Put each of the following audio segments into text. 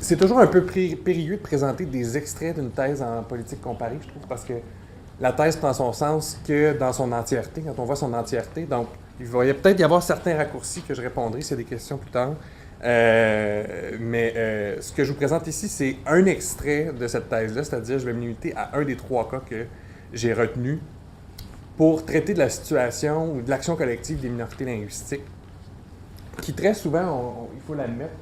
c'est toujours un peu périlleux de présenter des extraits d'une thèse en politique comparée, je trouve, parce que la thèse prend son sens que dans son entièreté, quand on voit son entièreté. Donc, il va peut-être y avoir certains raccourcis que je répondrai s'il y a des questions plus tard. Mais ce que je vous présente ici, c'est un extrait de cette thèse-là, c'est-à-dire je vais me limiter à un des 3 cas que j'ai retenus pour traiter de la situation ou de l'action collective des minorités linguistiques, qui très souvent, il faut l'admettre,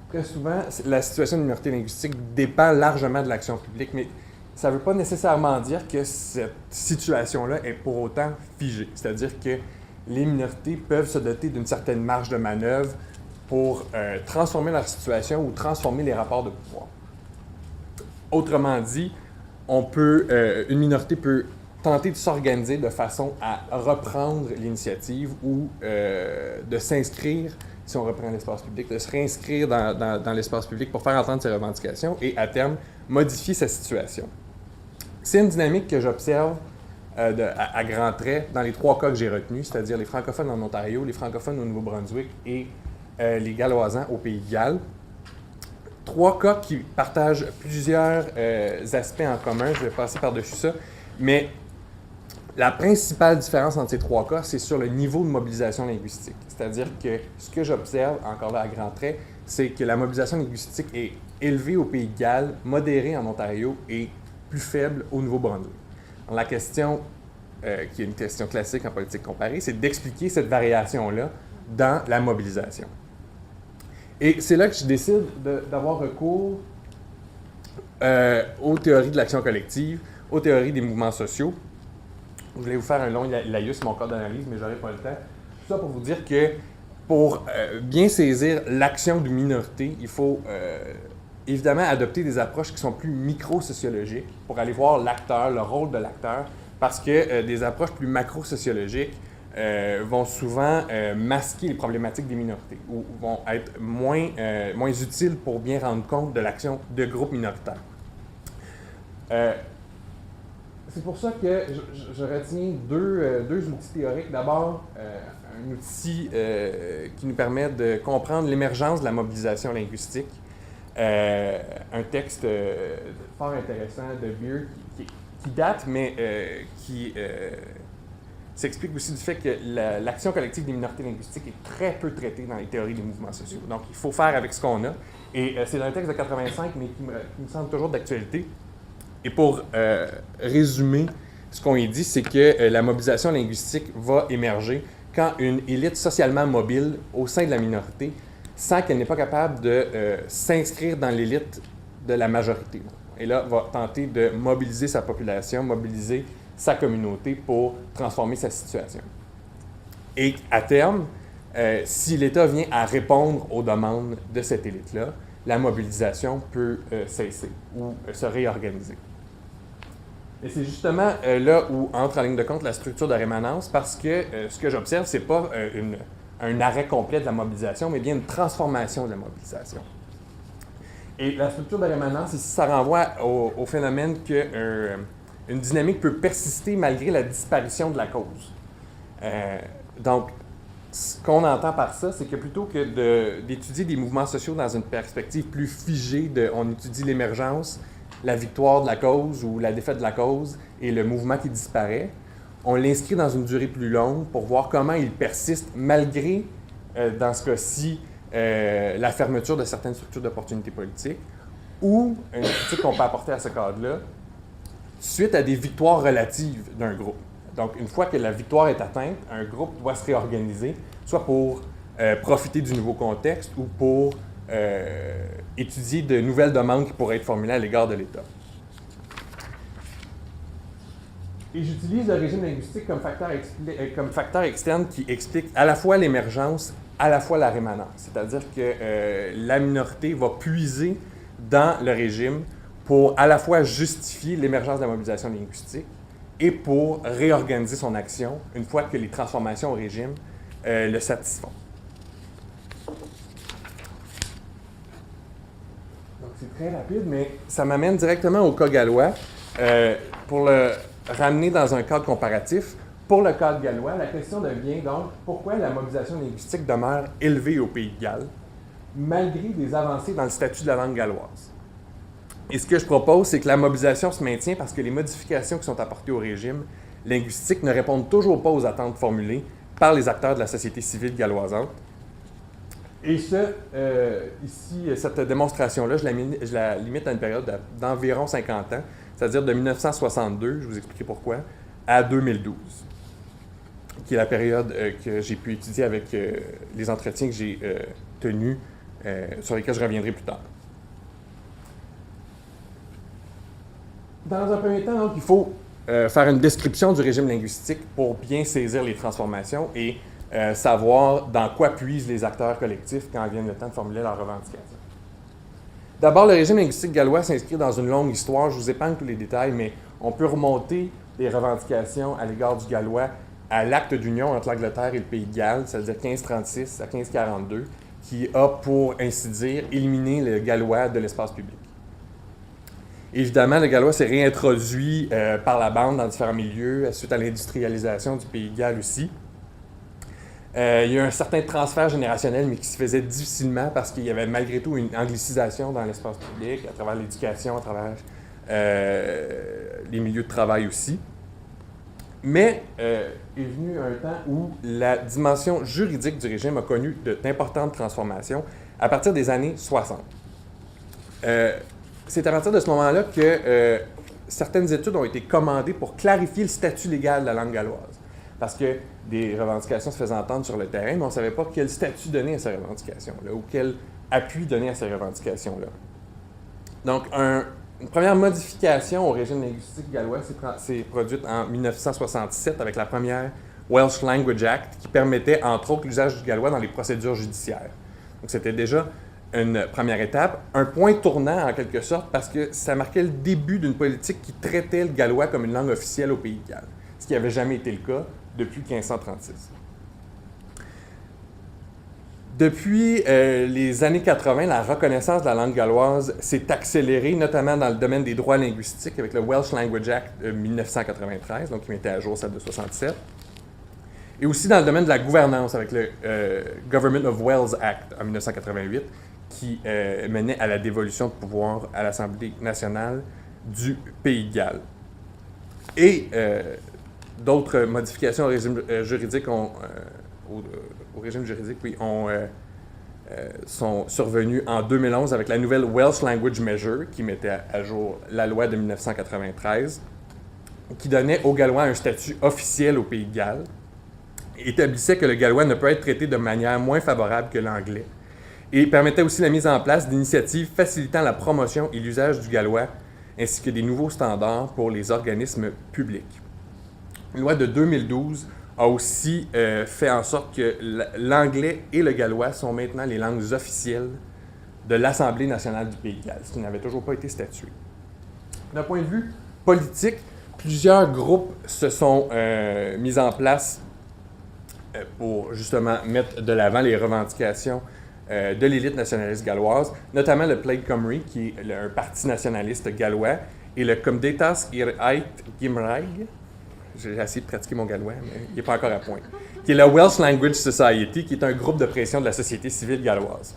très souvent, la situation de minorité linguistique dépend largement de l'action publique, mais ça ne veut pas nécessairement dire que cette situation-là est pour autant figée. C'est-à-dire que les minorités peuvent se doter d'une certaine marge de manœuvre pour transformer leur situation ou transformer les rapports de pouvoir. Autrement dit, une minorité peut tenter de s'organiser de façon à reprendre l'initiative ou de s'inscrire, si on reprend l'espace public, de se réinscrire dans l'espace public pour faire entendre ses revendications et, à terme, modifier sa situation. C'est une dynamique que j'observe à grands traits dans les 3 cas que j'ai retenus, c'est-à-dire les francophones en Ontario, les francophones au Nouveau-Brunswick et les Galloisans au Pays de Galles. 3 cas qui partagent plusieurs aspects en commun. Je vais passer par-dessus ça. Mais la principale différence entre ces 3 cas, c'est sur le niveau de mobilisation linguistique. C'est-à-dire que ce que j'observe, encore là à grands traits, c'est que la mobilisation linguistique est élevée au Pays de Galles, modérée en Ontario et plus faible au Nouveau-Brunswick. La question, qui est une question classique en politique comparée, c'est d'expliquer cette variation-là dans la mobilisation. Et c'est là que je décide d'avoir recours aux théories de l'action collective, aux théories des mouvements sociaux. Je voulais vous faire un long laïus, mon cadre d'analyse, mais j'aurai pas le temps. Tout ça pour vous dire que pour bien saisir l'action d'une minorité, il faut évidemment adopter des approches qui sont plus micro-sociologiques pour aller voir l'acteur, le rôle de l'acteur, parce que des approches plus macro-sociologiques vont souvent masquer les problématiques des minorités ou vont être moins utiles pour bien rendre compte de l'action de groupes minoritaires. C'est pour ça que je retiens deux outils théoriques. D'abord, un outil qui nous permet de comprendre l'émergence de la mobilisation linguistique. Un texte fort intéressant de Beer qui date, mais qui s'explique aussi du fait que l'action collective des minorités linguistiques est très peu traitée dans les théories des mouvements sociaux. Donc, il faut faire avec ce qu'on a. Et c'est dans un texte de 85, mais qui me semble toujours d'actualité. Et pour résumer, ce qu'on y dit, c'est que la mobilisation linguistique va émerger quand une élite socialement mobile au sein de la minorité sent qu'elle n'est pas capable de s'inscrire dans l'élite de la majorité. Et là, va tenter de mobiliser sa population, mobiliser sa communauté pour transformer sa situation. Et à terme, si l'État vient à répondre aux demandes de cette élite-là, la mobilisation peut cesser ou se réorganiser. Et c'est justement là où entre en ligne de compte la structure de rémanence, parce que ce que j'observe, ce n'est pas un arrêt complet de la mobilisation, mais bien une transformation de la mobilisation. Et la structure de rémanence, ici, ça renvoie au phénomène qu'une dynamique peut persister malgré la disparition de la cause. Donc, ce qu'on entend par ça, c'est que plutôt que d'étudier des mouvements sociaux dans une perspective plus figée, on étudie l'émergence, la victoire de la cause ou la défaite de la cause et le mouvement qui disparaît, on l'inscrit dans une durée plus longue pour voir comment il persiste malgré, dans ce cas-ci, la fermeture de certaines structures d'opportunités politiques ou une critique qu'on peut apporter à ce cadre-là suite à des victoires relatives d'un groupe. Donc, une fois que la victoire est atteinte, un groupe doit se réorganiser, soit pour profiter du nouveau contexte ou pour étudier de nouvelles demandes qui pourraient être formulées à l'égard de l'État. Et j'utilise le régime linguistique comme facteur externe qui explique à la fois l'émergence, à la fois la rémanence. C'est-à-dire que la minorité va puiser dans le régime pour à la fois justifier l'émergence de la mobilisation linguistique et pour réorganiser son action une fois que les transformations au régime le satisfont. Donc c'est très rapide, mais ça m'amène directement au cas gallois pour le ramener dans un cadre comparatif. Pour le cadre gallois, la question devient donc pourquoi la mobilisation linguistique demeure élevée au Pays de Galles malgré des avancées dans le statut de la langue galloise. Et ce que je propose, c'est que la mobilisation se maintient parce que les modifications qui sont apportées au régime linguistique ne répondent toujours pas aux attentes formulées par les acteurs de la société civile galloisante. Et ici, cette démonstration-là, je la limite à une période d'environ 50 ans, c'est-à-dire de 1962, je vous expliquerai pourquoi, à 2012, qui est la période que j'ai pu étudier avec les entretiens que j'ai tenus, sur lesquels je reviendrai plus tard. Dans un premier temps, donc, il faut faire une description du régime linguistique pour bien saisir les transformations et savoir dans quoi puisent les acteurs collectifs quand vient le temps de formuler leurs revendications. D'abord, le régime linguistique gallois s'inscrit dans une longue histoire. Je vous épargne tous les détails, mais on peut remonter les revendications à l'égard du gallois à l'acte d'union entre l'Angleterre et le Pays de Galles, c'est-à-dire 1536 à 1542, qui a, pour ainsi dire, éliminé le gallois de l'espace public. Évidemment, le gallois s'est réintroduit par la bande dans différents milieux, suite à l'industrialisation du Pays de Galles aussi. Il y a eu un certain transfert générationnel, mais qui se faisait difficilement parce qu'il y avait malgré tout une anglicisation dans l'espace public, à travers l'éducation, à travers les milieux de travail aussi. Mais est venu un temps où la dimension juridique du régime a connu d'importantes transformations à partir des années 60. C'est à partir de ce moment-là que certaines études ont été commandées pour clarifier le statut légal de la langue galloise. Parce que des revendications se faisaient entendre sur le terrain, mais on ne savait pas quel statut donner à ces revendications-là ou quel appui donner à ces revendications-là. Donc, une première modification au régime linguistique gallois s'est produite en 1967 avec la première Welsh Language Act qui permettait, entre autres, l'usage du gallois dans les procédures judiciaires. Donc, c'était déjà une première étape, un point tournant en quelque sorte parce que ça marquait le début d'une politique qui traitait le gallois comme une langue officielle au Pays de Galles, ce qui n'avait jamais été le cas depuis 1536. Depuis les années 80, la reconnaissance de la langue galloise s'est accélérée, notamment dans le domaine des droits linguistiques avec le Welsh Language Act de 1993, donc qui mettait à jour celle de 67, et aussi dans le domaine de la gouvernance avec le Government of Wales Act en 1988, qui menait à la dévolution de pouvoir à l'Assemblée nationale du Pays de Galles. Et d'autres modifications au régime juridique sont survenues en 2011 avec la nouvelle Welsh Language Measure qui mettait à jour la loi de 1993, qui donnait aux Gallois un statut officiel au Pays de Galles, établissait que le gallois ne peut être traité de manière moins favorable que l'anglais, et permettait aussi la mise en place d'initiatives facilitant la promotion et l'usage du gallois, ainsi que des nouveaux standards pour les organismes publics. Une loi de 2012 a aussi fait en sorte que l'anglais et le gallois sont maintenant les langues officielles de l'Assemblée nationale du Pays de Galles, ce qui n'avait toujours pas été statué. D'un point de vue politique, plusieurs groupes se sont mis en place pour justement mettre de l'avant les revendications de l'élite nationaliste galloise, notamment le Plaid Cymru, qui est un parti nationaliste gallois, et le Cymdeithas i'r Aith Gymraeg, j'ai essayé de pratiquer mon gallois, mais il n'est pas encore à point, qui est la Welsh Language Society, qui est un groupe de pression de la société civile galloise.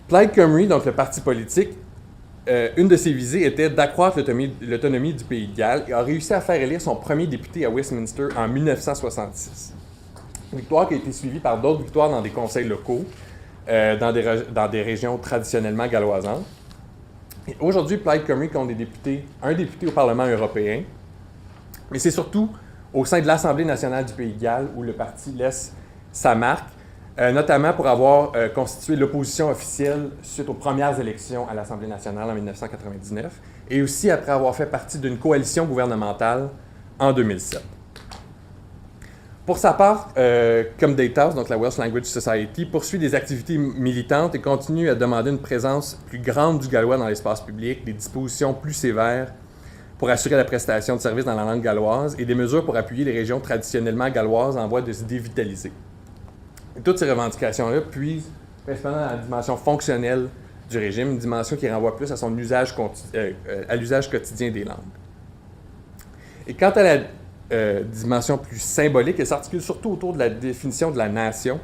Plaid Cymru, donc le parti politique, une de ses visées était d'accroître l'autonomie du Pays de Galles et a réussi à faire élire son premier député à Westminster en 1966. Une victoire qui a été suivie par d'autres victoires dans des conseils locaux, dans des régions traditionnellement galloisantes. Et aujourd'hui, Plaid Cymru compte un député au Parlement européen, mais c'est surtout au sein de l'Assemblée nationale du Pays de Galles où le parti laisse sa marque, notamment pour avoir constitué l'opposition officielle suite aux premières élections à l'Assemblée nationale en 1999, et aussi après avoir fait partie d'une coalition gouvernementale en 2007. Pour sa part, Cymdeithas, donc la Welsh Language Society, poursuit des activités militantes et continue à demander une présence plus grande du gallois dans l'espace public, des dispositions plus sévères pour assurer la prestation de services dans la langue galloise et des mesures pour appuyer les régions traditionnellement galloises en voie de se dévitaliser. Et toutes ces revendications-là puisent principalement dans la dimension fonctionnelle du régime, une dimension qui renvoie plus à son usage à l'usage quotidien des langues. Et quant à la dimension plus symbolique, elle s'articule surtout autour de la définition de la nation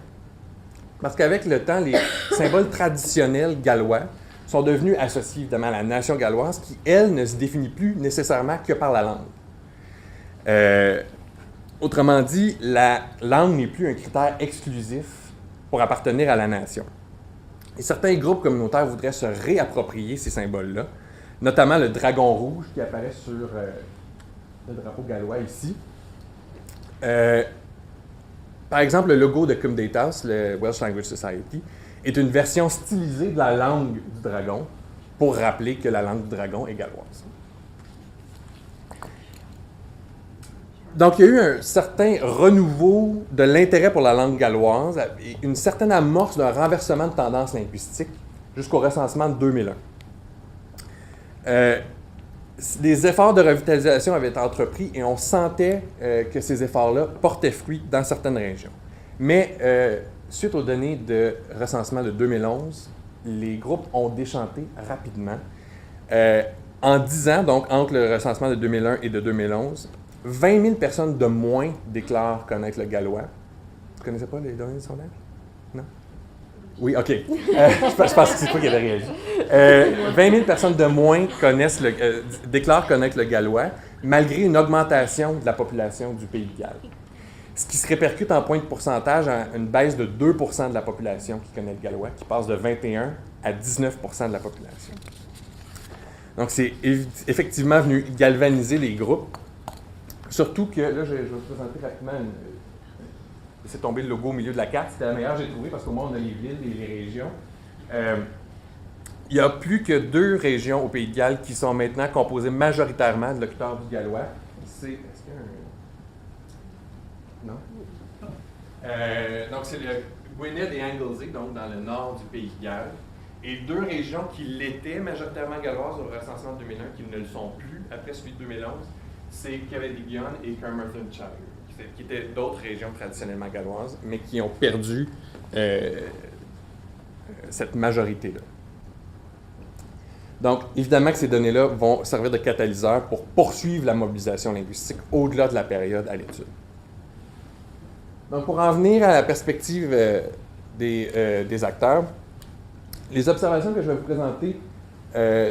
Parce qu'avec le temps, les symboles traditionnels gallois sont devenus associés évidemment à la nation galloise qui, elle, ne se définit plus nécessairement que par la langue. Autrement dit, la langue n'est plus un critère exclusif pour appartenir à la nation. Et certains groupes communautaires voudraient se réapproprier ces symboles-là, notamment le dragon rouge qui apparaît sur le drapeau gallois ici. Par exemple, le logo de Cum Datas, le Welsh Language Society, est une version stylisée de la langue du dragon pour rappeler que la langue du dragon est galloise. Donc, il y a eu un certain renouveau de l'intérêt pour la langue galloise et une certaine amorce d'un renversement de tendance linguistique jusqu'au recensement de 2001. Des efforts de revitalisation avaient été entrepris et on sentait que ces efforts-là portaient fruit dans certaines régions. Mais suite aux données de recensement de 2011, les groupes ont déchanté rapidement. En 10 ans, donc entre le recensement de 2001 et de 2011, 20 000 personnes de moins déclarent connaître le gallois. Vous ne connaissez pas les données du sondage? Non? Oui, OK. Je pense que c'est toi qui avais réagi. 20 000 personnes de moins déclarent connaître le gallois, malgré une augmentation de la population du Pays de Galles. Ce qui se répercute en point de pourcentage à une baisse de 2 % de la population qui connaît le gallois, qui passe de 21 à 19 % de la population. Donc, c'est effectivement venu galvaniser les groupes. Surtout que, là, je vais vous présenter rapidement laisser tomber le logo au milieu de la carte. C'était la meilleure que j'ai trouvée parce qu'au moins on a les villes et les régions. Il n'y a plus que 2 régions au Pays de Galles qui sont maintenant composées majoritairement de locuteurs du gallois. Est-ce qu'il y a un... Non? Donc c'est le Gwynedd et Anglesey, donc dans le nord du Pays de Galles. Et 2 régions qui l'étaient majoritairement galloises au recensement de 2001, qui ne le sont plus après celui de 2011, c'est Ceredigion et Carmarthenshire, qui étaient d'autres régions traditionnellement galloises, mais qui ont perdu cette majorité-là. Donc, évidemment que ces données-là vont servir de catalyseur pour poursuivre la mobilisation linguistique au-delà de la période à l'étude. Donc, pour en venir à la perspective des acteurs, les observations que je vais vous présenter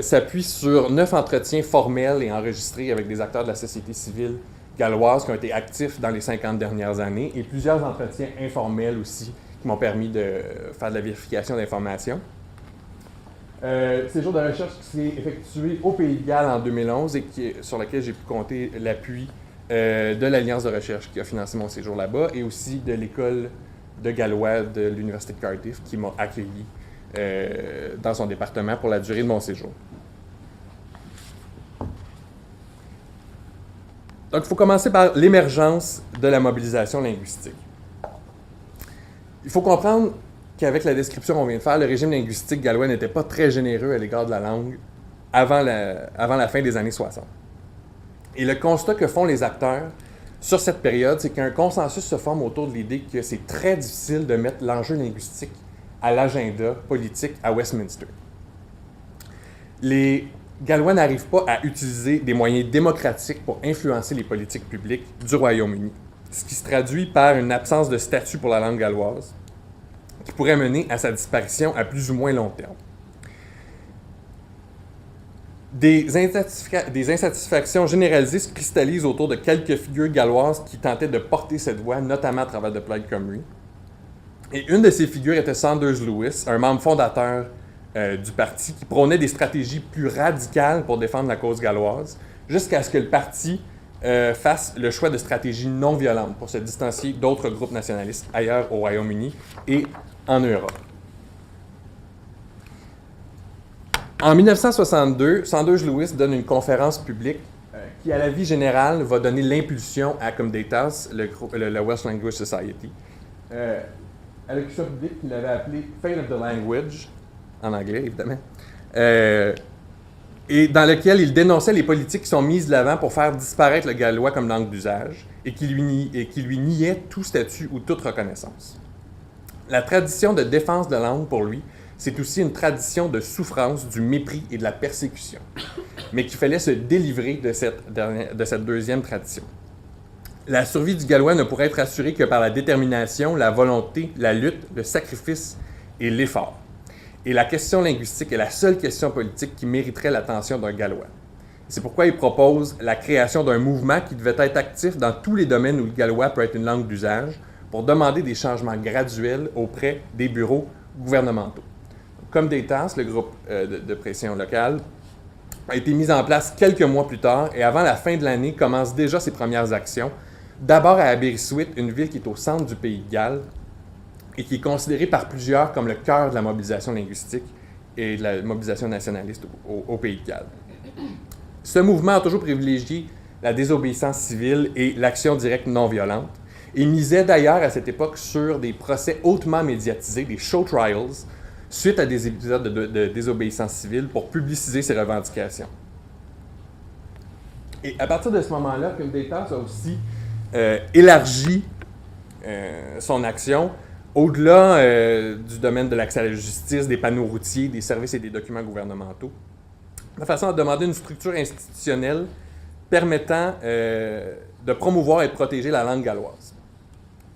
s'appuient sur 9 entretiens formels et enregistrés avec des acteurs de la société civile galloise qui ont été actifs dans les 50 dernières années et plusieurs entretiens informels aussi qui m'ont permis de faire de la vérification d'informations. Séjour de recherche qui s'est effectué au Pays de Galles en 2011 et sur lequel j'ai pu compter l'appui de l'Alliance de recherche qui a financé mon séjour là-bas et aussi de l'école de gallois de l'Université de Cardiff qui m'a accueilli dans son département pour la durée de mon séjour. Donc, il faut commencer par l'émergence de la mobilisation linguistique. Il faut comprendre qu'avec la description qu'on vient de faire, le régime linguistique gallois n'était pas très généreux à l'égard de la langue avant la fin des années 60. Et le constat que font les acteurs sur cette période, c'est qu'un consensus se forme autour de l'idée que c'est très difficile de mettre l'enjeu linguistique à l'agenda politique à Westminster. Les Gallois n'arrivent pas à utiliser des moyens démocratiques pour influencer les politiques publiques du Royaume-Uni, ce qui se traduit par une absence de statut pour la langue galloise, qui pourrait mener à sa disparition à plus ou moins long terme. Des insatisfactions généralisées se cristallisent autour de quelques figures galloises qui tentaient de porter cette voix, notamment à travers The Plaid Cymru. Et une de ces figures était Saunders Lewis, un membre fondateur du parti qui prônait des stratégies plus radicales pour défendre la cause galloise, jusqu'à ce que le parti fasse le choix de stratégies non violentes pour se distancier d'autres groupes nationalistes ailleurs au Royaume-Uni et en Europe. En 1962, Saunders Lewis donne une conférence publique qui, à la vie générale, va donner l'impulsion à Cum Datas, le Welsh Language Society. Allocution publique qu'il avait appelée Fate of the Language, en anglais évidemment, et dans lequel il dénonçait les politiques qui sont mises de l'avant pour faire disparaître le gallois comme langue d'usage et qui lui niait tout statut ou toute reconnaissance. La tradition de défense de langue, pour lui, c'est aussi une tradition de souffrance, du mépris et de la persécution, mais qu'il fallait se délivrer de cette deuxième tradition. La survie du Gallois ne pourrait être assurée que par la détermination, la volonté, la lutte, le sacrifice et l'effort. Et la question linguistique est la seule question politique qui mériterait l'attention d'un Gallois. C'est pourquoi il propose la création d'un mouvement qui devait être actif dans tous les domaines où le gallois peut être une langue d'usage pour demander des changements graduels auprès des bureaux gouvernementaux. Comme des tasses, le groupe de pression locale a été mis en place quelques mois plus tard et avant la fin de l'année commence déjà ses premières actions. D'abord à Aberystwyth, une ville qui est au centre du pays de Galles et qui est considérée par plusieurs comme le cœur de la mobilisation linguistique et de la mobilisation nationaliste au pays de Galles. Ce mouvement a toujours privilégié la désobéissance civile et l'action directe non violente et misait d'ailleurs à cette époque sur des procès hautement médiatisés, des show trials, suite à des épisodes de désobéissance civile pour publiciser ses revendications. Et à partir de ce moment-là, Comdetas a aussi élargi son action au-delà du domaine de l'accès à la justice, des panneaux routiers, des services et des documents gouvernementaux, de façon à demander une structure institutionnelle permettant de promouvoir et de protéger la langue galloise.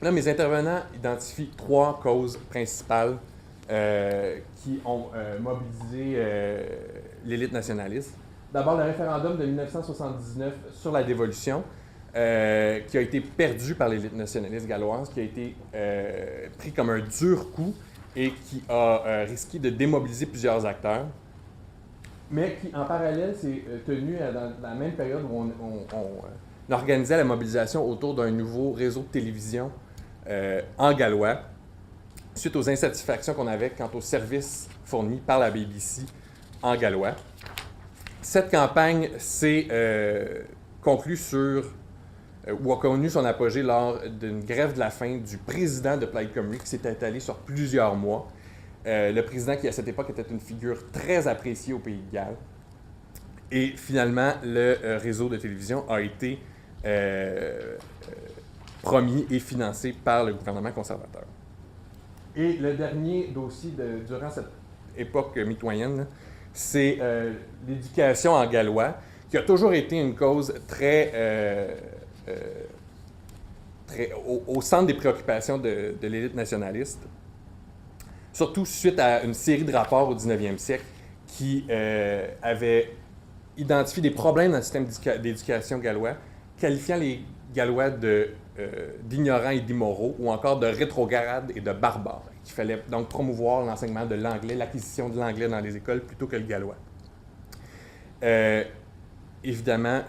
Là, mes intervenants identifient 3 causes principales qui ont mobilisé l'élite nationaliste. D'abord, le référendum de 1979 sur la dévolution, qui a été perdu par l'élite nationaliste galloise, qui a été pris comme un dur coup et qui a risqué de démobiliser plusieurs acteurs, mais qui, en parallèle, s'est tenu dans la même période où on organisait la mobilisation autour d'un nouveau réseau de télévision en gallois, suite aux insatisfactions qu'on avait quant aux services fournis par la BBC en gallois. Cette campagne s'est conclue ou a connu son apogée lors d'une grève de la faim du président de Plaid Cymru qui s'est étalée sur plusieurs mois. Le président qui, à cette époque, était une figure très appréciée au Pays de Galles. Et finalement, le réseau de télévision a été promis et financé par le gouvernement conservateur. Et le dernier dossier durant cette époque mitoyenne, c'est l'éducation en gallois, qui a toujours été une cause très au centre des préoccupations de l'élite nationaliste, surtout suite à une série de rapports au 19e siècle qui avaient identifié des problèmes dans le système d'éducation gallois, qualifiant les Gallois d'ignorants et d'immoraux, ou encore de rétrogrades et de barbares. Il fallait donc promouvoir l'enseignement de l'anglais, l'acquisition de l'anglais dans les écoles plutôt que le gallois. Évidemment,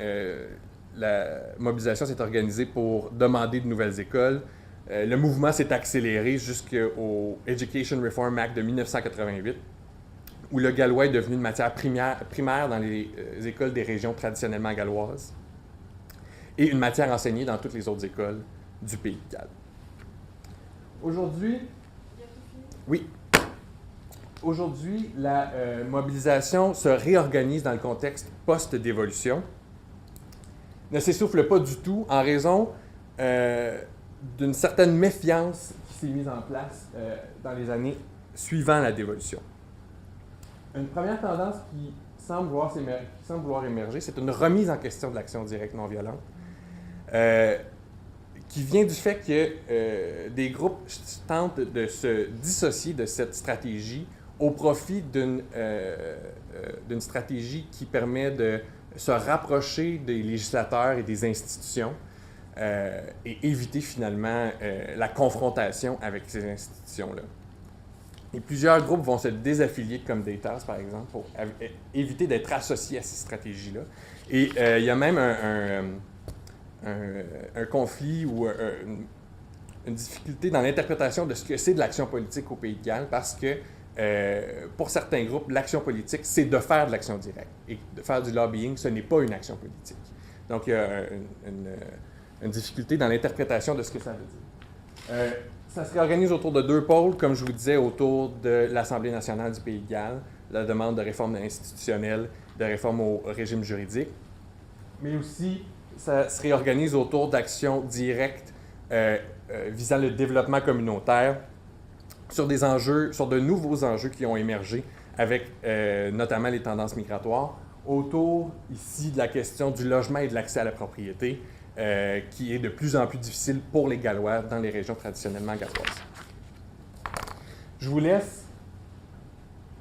la mobilisation s'est organisée pour demander de nouvelles écoles. Le mouvement s'est accéléré jusqu'au Education Reform Act de 1988, où le gallois est devenu une matière primaire dans les écoles des régions traditionnellement galloises et une matière enseignée dans toutes les autres écoles du Pays de Galles. Aujourd'hui, la mobilisation se réorganise dans le contexte post-dévolution, ne s'essouffle pas du tout en raison d'une certaine méfiance qui s'est mise en place dans les années suivant la dévolution. Une première tendance qui semble vouloir émerger, c'est une remise en question de l'action directe non violente, qui vient du fait que des groupes tentent de se dissocier de cette stratégie au profit d'une stratégie qui permet de se rapprocher des législateurs et des institutions et éviter finalement la confrontation avec ces institutions-là. Et plusieurs groupes vont se désaffilier de Comdetas, par exemple, pour éviter d'être associés à ces stratégies-là. Et il y a même un conflit ou une difficulté dans l'interprétation de ce que c'est de l'action politique au Pays de Galles, parce que pour certains groupes, l'action politique, c'est de faire de l'action directe. Et de faire du lobbying, ce n'est pas une action politique. Donc, il y a une difficulté dans l'interprétation de ce que ça veut dire. Ça se réorganise autour de 2 pôles, comme je vous disais, autour de l'Assemblée nationale du Pays de Galles, la demande de réforme institutionnelle, de réforme au régime juridique, mais aussi ça se réorganise autour d'actions directes visant le développement communautaire sur des enjeux, sur de nouveaux enjeux qui ont émergé avec notamment les tendances migratoires, autour ici de la question du logement et de l'accès à la propriété, qui est de plus en plus difficile pour les Gallois dans les régions traditionnellement galloises. Je vous laisse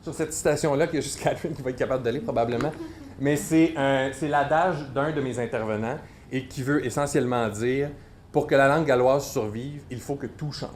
sur cette citation-là, qu'il y a juste Catherine qui va être capable de lire probablement, mais c'est l'adage d'un de mes intervenants et qui veut essentiellement dire « Pour que la langue galloise survive, il faut que tout change ».